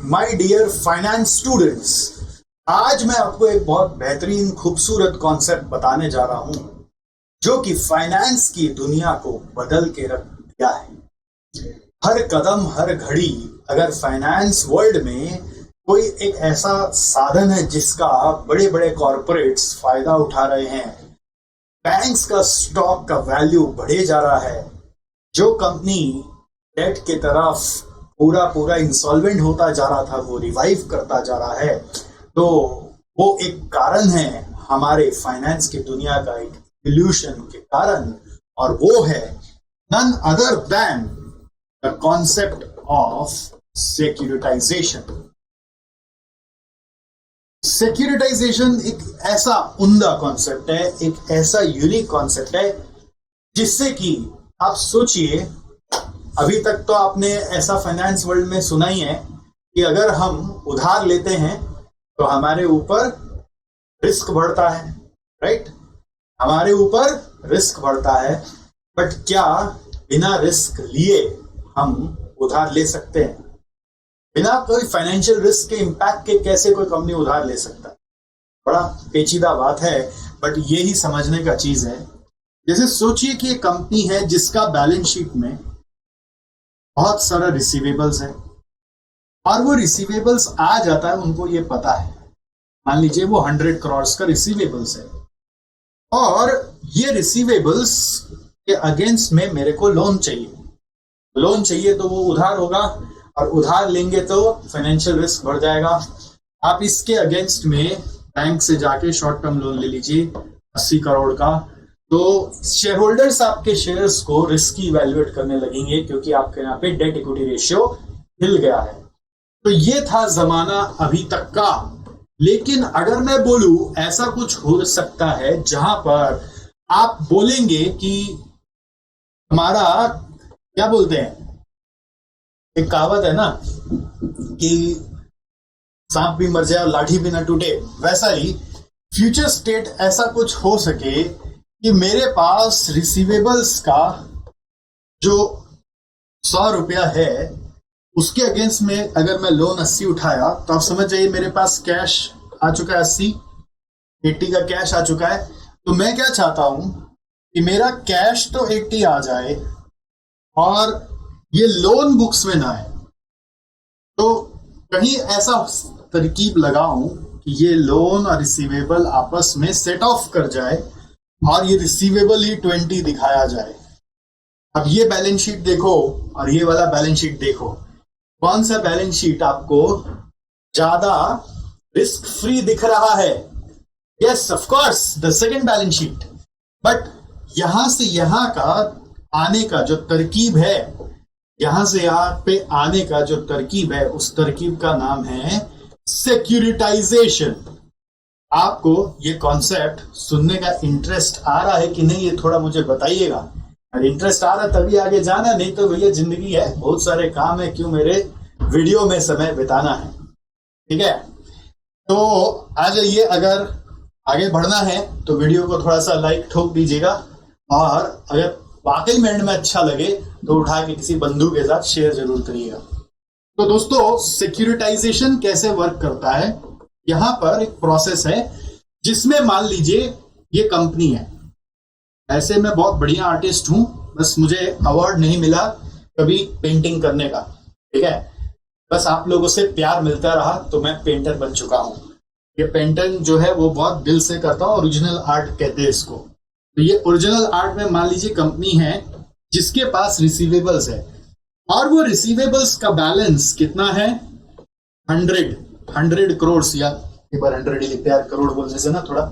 My dear finance students, आज मैं आपको एक बहुत बेहतरीन खूबसूरत कॉन्सेप्ट बताने जा रहा हूं जो कि फाइनेंस की दुनिया को बदल के रख दिया है। हर कदम हर घड़ी अगर फाइनेंस वर्ल्ड में कोई एक ऐसा साधन है जिसका बड़े बड़े कॉरपोरेट्स फायदा उठा रहे हैं, बैंक्स का स्टॉक का वैल्यू बढ़े जा रहा है, जो कंपनी डेट के तरफ पूरा इंसॉल्वेंट होता जा रहा था वो रिवाइव करता जा रहा है, तो वो एक कारण है हमारे फाइनेंस की दुनिया का एक इवोल्यूशन के कारण, और वो है none other than the concept of securitisation. Securitisation एक ऐसा उम्दा कॉन्सेप्ट है, एक ऐसा यूनिक कॉन्सेप्ट है जिससे कि आप सोचिए, अभी तक तो आपने ऐसा फाइनेंस वर्ल्ड में सुना ही है कि अगर हम उधार लेते हैं तो हमारे ऊपर रिस्क बढ़ता है, राइट? हमारे ऊपर रिस्क बढ़ता है, बट क्या बिना रिस्क लिए हम उधार ले सकते हैं? बिना कोई फाइनेंशियल रिस्क के इम्पैक्ट के कैसे कोई कंपनी उधार ले सकता है? बड़ा पेचीदा बात है, बट ये ही समझने का चीज है। जैसे सोचिए कि एक कंपनी है जिसका बैलेंस शीट में बहुत सारा रिसीवेबल्स है और वो रिसीवेबल्स आ जाता है, उनको ये पता है, मान लीजिए वो 100 करोड़ का रिसीवेबल्स है और ये रिसीवेबल्स के अगेंस्ट में मेरे को लोन चाहिए तो वो उधार होगा, और उधार लेंगे तो फाइनेंशियल रिस्क बढ़ जाएगा। आप इसके अगेंस्ट में बैंक से जाके शॉर्ट टर्म लोन ले लीजिए 80 करोड़ का, तो शेयर आपके शेयर्स को रिस्की इवैल्यूएट करने लगेंगे क्योंकि आपके यहाँ पे डेट इक्विटी रेशियो हिल गया है। तो ये था जमाना अभी तक का। लेकिन अगर मैं बोलूं ऐसा कुछ हो सकता है जहां पर आप बोलेंगे कि हमारा क्या बोलते हैं, एक कहावत है ना कि सांप भी मर जाए और लाठी भी ना टूटे, वैसा ही फ्यूचर स्टेट ऐसा कुछ हो सके कि मेरे पास रिसीवेबल्स का जो 100 रुपया है उसके अगेंस्ट में अगर मैं लोन 80 उठाया तो आप समझ जाइए मेरे पास कैश आ चुका है 80 का कैश आ चुका है। तो मैं क्या चाहता हूं कि मेरा कैश तो 80 आ जाए और ये लोन बुक्स में ना आए, तो कहीं ऐसा तरकीब लगाऊं कि ये लोन और रिसीवेबल आपस में सेट ऑफ कर जाए और ये रिसीवेबल ही 20 दिखाया जाए। अब ये बैलेंस शीट देखो और ये वाला बैलेंस शीट देखो, कौन सा बैलेंस शीट आपको ज्यादा रिस्क फ्री दिख रहा है? Yes, of course the second balance sheet. But यहां से यहां का आने का जो तरकीब है, यहां से यहां पे आने का जो तरकीब है, उस तरकीब का नाम है सिक्योरिटाइजेशन। आपको ये कॉन्सेप्ट सुनने का इंटरेस्ट आ रहा है कि नहीं, ये थोड़ा मुझे बताइएगा। अगर इंटरेस्ट आ रहा है तभी आगे जाना, नहीं तो भैया जिंदगी है, बहुत सारे काम है, क्यों मेरे वीडियो में समय बिताना है? ठीक है, तो आ जाइए। अगर आगे बढ़ना है तो वीडियो को थोड़ा सा लाइक ठोक दीजिएगा, और अगर वाकई में एंड में अच्छा लगे तो उठा के किसी बंधु के साथ शेयर जरूर करिएगा। तो दोस्तों, सिक्योरिटाइजेशन कैसे वर्क करता है? यहां पर एक प्रोसेस है जिसमें मान लीजिए ये कंपनी है, ऐसे मैं बहुत बढ़िया आर्टिस्ट हूं, बस मुझे अवार्ड नहीं मिला कभी पेंटिंग करने का, ठीक है, बस आप लोगों से प्यार मिलता रहा तो मैं पेंटर बन चुका हूं। ये पेंटिंग जो है वो बहुत दिल से करता हूं, ओरिजिनल आर्ट कहते हैं इसको। तो ये ओरिजिनल आर्ट में मान लीजिए कंपनी है जिसके पास रिसीवेबल्स है, और वो रिसीवेबल्स का बैलेंस कितना है? 100 करोड़, या एक बार 100 ही लिखते हैं, करोड़ बोलने से ना थोड़ा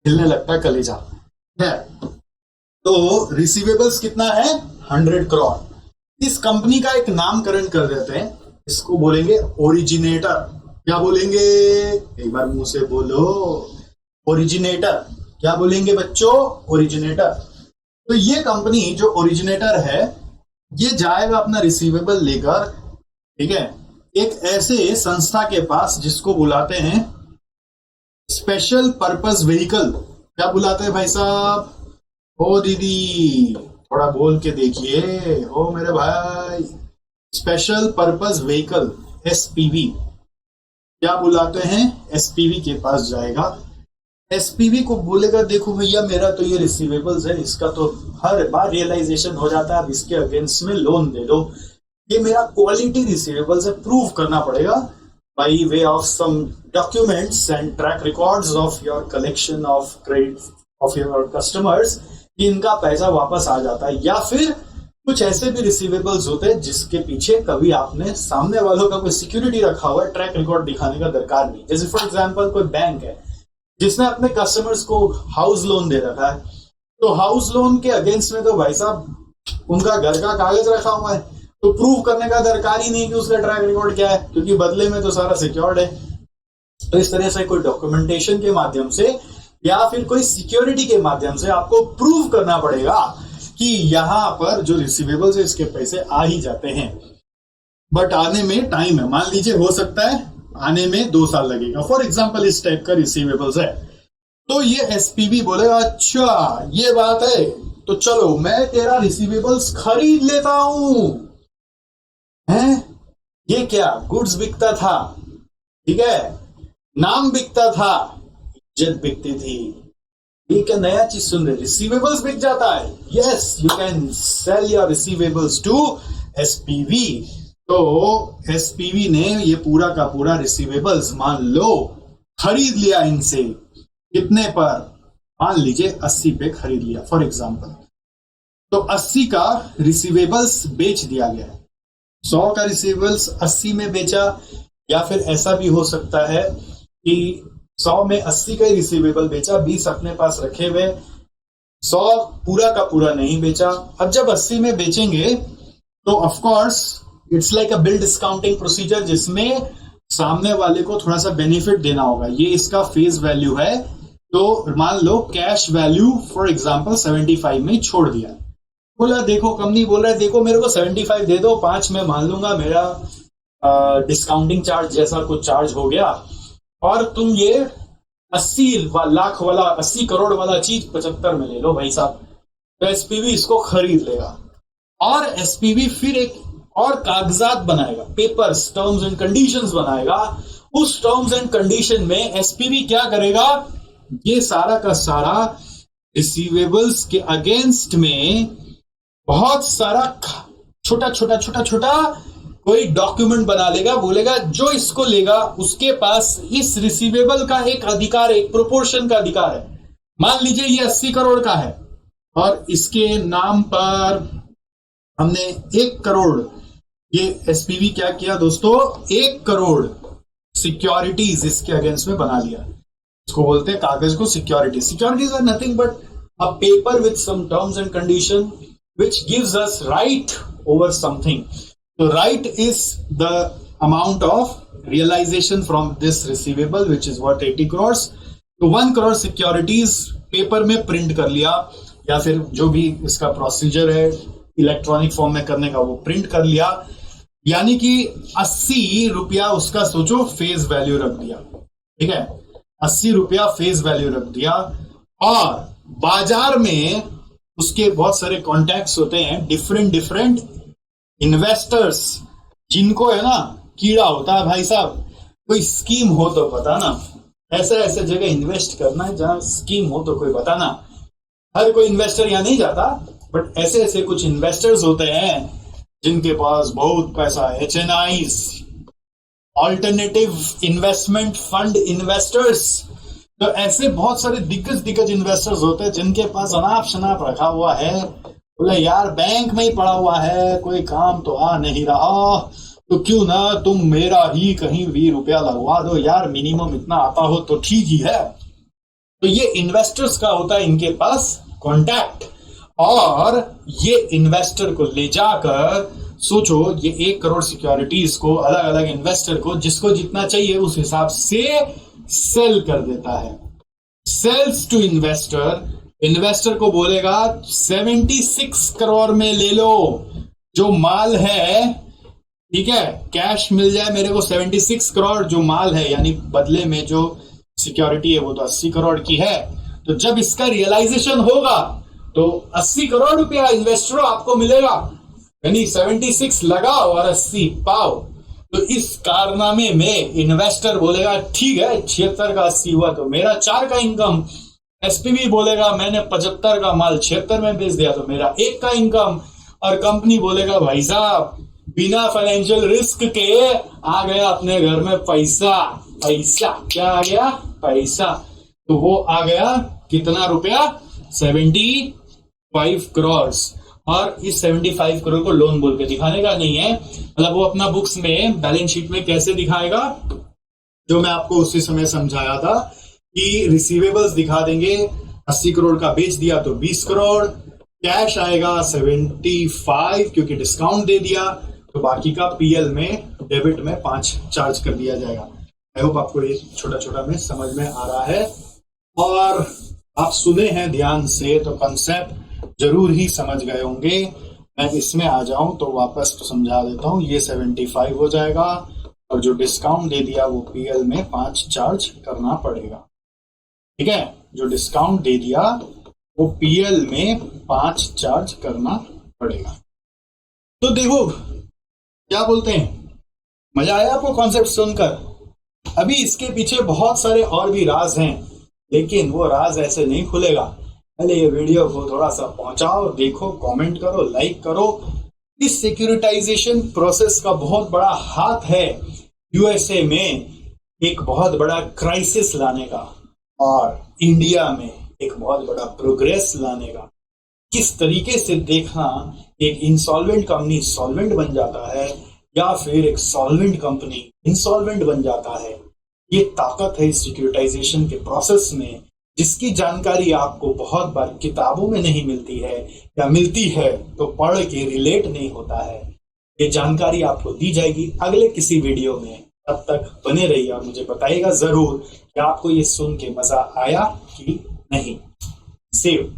हिलने लगता है कलेजा है। तो रिसीवेबल्स कितना है? 100 करोड़। इस कंपनी का एक नामकरण कर देते हैं, इसको बोलेंगे ओरिजिनेटर। क्या बोलेंगे? एक बार मुंह से बोलो, ओरिजिनेटर। क्या बोलेंगे बच्चों? ओरिजिनेटर। तो ये कंपनी जो ओरिजिनेटर है ये जाएगा अपना रिसीवेबल लेकर, ठीक है, एक ऐसे संस्था के पास जिसको बुलाते हैं स्पेशल पर्पस व्हीकल। क्या बुलाते हैं भाई साहब? ओ दीदी थोड़ा बोल के देखिए, ओ मेरे भाई, स्पेशल पर्पस व्हीकल। एसपीवी, क्या बुलाते हैं, एसपीवी के पास जाएगा। एसपीवी को बोलेगा देखो भैया मेरा तो ये रिसीवेबल्स है, इसका तो हर बार रियलाइजेशन हो जाता है, अब इसके अगेंस्ट में लोन दे दो, ये मेरा क्वालिटी रिसीवेबल्स है, प्रूव करना पड़ेगा by way of some documents and track records of your collection of credit of your customers कि इनका पैसा वापस आ जाता है। या फिर कुछ ऐसे भी रिसीवेबल्स होते हैं जिसके पीछे कभी आपने सामने वालों का कोई सिक्योरिटी रखा हुआ है, ट्रैक रिकॉर्ड दिखाने का दरकार नहीं। जैसे फॉर एग्जांपल कोई बैंक है जिसने अपने कस्टमर्स को हाउस लोन दे रखा है, तो हाउस लोन के अगेंस्ट में तो भाई साहब उनका घर का कागज रखा हुआ है, तो प्रूव करने का दरकार ही नहीं कि उसका ट्रैक रिकॉर्ड क्या है, क्योंकि बदले में तो सारा सिक्योर्ड है। तो इस तरह से कोई डॉक्यूमेंटेशन के माध्यम से या फिर कोई सिक्योरिटी के माध्यम से आपको प्रूव करना पड़ेगा कि यहां पर जो रिसीवेबल्स है इसके पैसे आ ही जाते हैं, बट आने में टाइम है। मान लीजिए हो सकता है आने में 2 साल लगेगा, फॉर एग्जांपल इस टाइप का रिसीवेबल्स है, तो ये एसपीवी बोलेगा अच्छा ये बात है तो चलो मैं तेरा रिसीवेबल्स खरीद लेता हूं, हैं ये क्या गुड्स बिकता था, ठीक है, नाम बिकता था, इज्जत बिकती थी, ये क्या नया चीज सुन रहे, रिसीवेबल्स बिक जाता है, yes you can sell your receivables to SPV. तो एसपीवी ने ये पूरा का पूरा रिसीवेबल्स मान लो खरीद लिया इनसे, कितने पर, मान लीजिए 80 पे खरीद लिया फॉर एग्जांपल, तो 80 का रिसीवेबल्स बेच दिया गया, 100 का रिसीवेबल्स 80 में बेचा, या फिर ऐसा भी हो सकता है कि 100 में 80 का ही रिसीवेबल बेचा, 20 अपने पास रखे हुए, 100 पूरा का पूरा नहीं बेचा। अब जब 80 में बेचेंगे तो of course it's like a bill discounting procedure, जिसमें सामने वाले को थोड़ा सा बेनिफिट देना होगा। ये इसका फेस वैल्यू है, तो मान लो कैश वैल्यू फॉर एग्जांपल 75 में छोड़ दिया, बोला देखो कंपनी बोल रहा है देखो मेरे को 75 दे दो, 5 में मान लूंगा, मेरा डिस्काउंटिंग चार्ज जैसा कुछ चार्ज हो गया, और तुम ये 80 लाख वाला 80 करोड़ वाला चीज 75 में ले लो भाई साहब। तो एसपीवी इसको खरीद लेगा, और एसपीवी फिर एक और कागजात बनाएगा, पेपर्स, टर्म्स एंड कंडीशंस बनाएगा। उस टर्म्स एंड कंडीशन में एसपीवी क्या करेगा, ये सारा का सारा रिसीवेबल्स के अगेंस्ट में बहुत सारा छोटा छोटा छोटा छोटा कोई डॉक्यूमेंट बना लेगा, बोलेगा जो इसको लेगा उसके पास इस रिसीवेबल का एक अधिकार है, एक प्रोपोर्शन का अधिकार है। मान लीजिए ये 80 करोड़ का है और इसके नाम पर हमने 1 करोड़, ये एसपीवी क्या किया दोस्तों, 1 करोड़ सिक्योरिटीज इसके अगेंस्ट में बना लिया। इसको बोलते हैं कागज को security. Securities are nothing but a paper with some terms and condition which gives us right over something. So right is the amount of realization from this receivable, which is what 80 crores. तो 1 crore securities paper में print कर लिया, या फिर जो भी इसका procedure है इलेक्ट्रॉनिक फॉर्म में करने का वो प्रिंट कर लिया, यानी कि 80 रुपया उसका सोचो फेस वैल्यू रख दिया, ठीक है, 80 रुपया फेस वैल्यू रख दिया। और बाजार में उसके बहुत सारे कॉन्टैक्ट्स होते हैं, डिफरेंट इन्वेस्टर्स, जिनको है ना कीड़ा होता है भाई साहब, कोई स्कीम हो तो बताना, ऐसे ऐसे जगह इन्वेस्ट करना है जहां स्कीम हो तो कोई बताना। हर कोई इन्वेस्टर यहां नहीं जाता, बट ऐसे ऐसे कुछ इन्वेस्टर्स होते हैं जिनके पास बहुत पैसा है, HNIs, alternative investment fund investors. तो ऐसे बहुत सारे दिग्गज इन्वेस्टर्स होते हैं जिनके पास अनाप शनाप रखा हुआ है, बोले यार बैंक में ही पड़ा हुआ है, कोई काम तो आ नहीं रहा, तो क्यों ना तुम मेरा ही कहीं भी रुपया लगवा दो यार, मिनिमम इतना आता हो तो ठीक ही है। तो ये इन्वेस्टर्स का होता है इनके पास कॉन्टैक्ट, और ये इन्वेस्टर को ले जाकर सोचो ये 1 करोड़ सिक्योरिटीज को अलग अलग इन्वेस्टर को जिसको जितना चाहिए उस हिसाब से सेल कर देता है। सेल्स टू इन्वेस्टर, इन्वेस्टर को बोलेगा 76 करोड़ में ले लो जो माल है, ठीक है, कैश मिल जाए मेरे को 76 करोड़ जो माल है, यानी बदले में जो सिक्योरिटी है वो तो 80 करोड़ की है। तो जब इसका रियलाइजेशन होगा तो 80 करोड़ रुपया इन्वेस्टरों आपको मिलेगा, यानी 76 लगाओ और 80 पाओ। तो इस कारनामे में इन्वेस्टर बोलेगा ठीक है 76 का 80 हुआ तो मेरा 4 का इनकम, एसपीवी बोलेगा मैंने 75 का माल 76 में बेच दिया तो मेरा 1 का इनकम, और कंपनी बोलेगा भाई साहब बिना फाइनेंशियल रिस्क के आ गया अपने घर में पैसा। पैसा क्या आ गया? पैसा। तो वो आ गया कितना रुपया? 75 करोड़। और इस 75 करोड़ को लोन बोल के दिखाने का नहीं है, मतलब वो अपना बुक्स में बैलेंस शीट में कैसे दिखाएगा, जो मैं आपको उसी समय समझाया था कि रिसीवेबल्स दिखा देंगे, 80 करोड़ का बेच दिया तो 20 करोड़, कैश आएगा 75 क्योंकि डिस्काउंट दे दिया, तो बाकी का पीएल में डेबिट में 5 चार्ज कर दिया जाएगा। आई होप आपको ये छोटा छोटा में समझ में आ रहा है, और आप सुने हैं ध्यान से तो कंसेप्ट जरूर ही समझ गए होंगे। मैं इसमें आ जाऊं तो वापस तो समझा देता हूं। ये 75 हो जाएगा और जो डिस्काउंट दे दिया वो पीएल में 5 चार्ज करना पड़ेगा। ठीक है, जो डिस्काउंट दे दिया वो पीएल में 5 चार्ज करना पड़ेगा। तो देखो क्या बोलते हैं, मजा आया आपको कॉन्सेप्ट सुनकर? अभी इसके पीछे बहुत सारे और भी राज हैं, लेकिन वो राज ऐसे नहीं खुलेगा। पहले ये वीडियो को थोड़ा सा पहुंचाओ, देखो, कमेंट करो, लाइक करो। इस सिक्योरिटाइजेशन प्रोसेस का बहुत बड़ा हाथ है यूएसए में एक बहुत बड़ा क्राइसिस लाने का, और इंडिया में एक बहुत बड़ा प्रोग्रेस लाने का। किस तरीके से देखना एक इंसॉल्वेंट कंपनी सॉल्वेंट बन जाता है या फिर एक सॉल्वेंट कंपनी इंसॉल्वेंट बन जाता है, ये ताकत है इस सिक्योरिटाइजेशन के प्रोसेस में, जिसकी जानकारी आपको बहुत बार किताबों में नहीं मिलती है, या मिलती है तो पढ़ के रिलेट नहीं होता है। ये जानकारी आपको दी जाएगी अगले किसी वीडियो में। तब तक बने रहिए और मुझे बताइएगा जरूर कि आपको ये सुन के मजा आया कि नहीं। सेव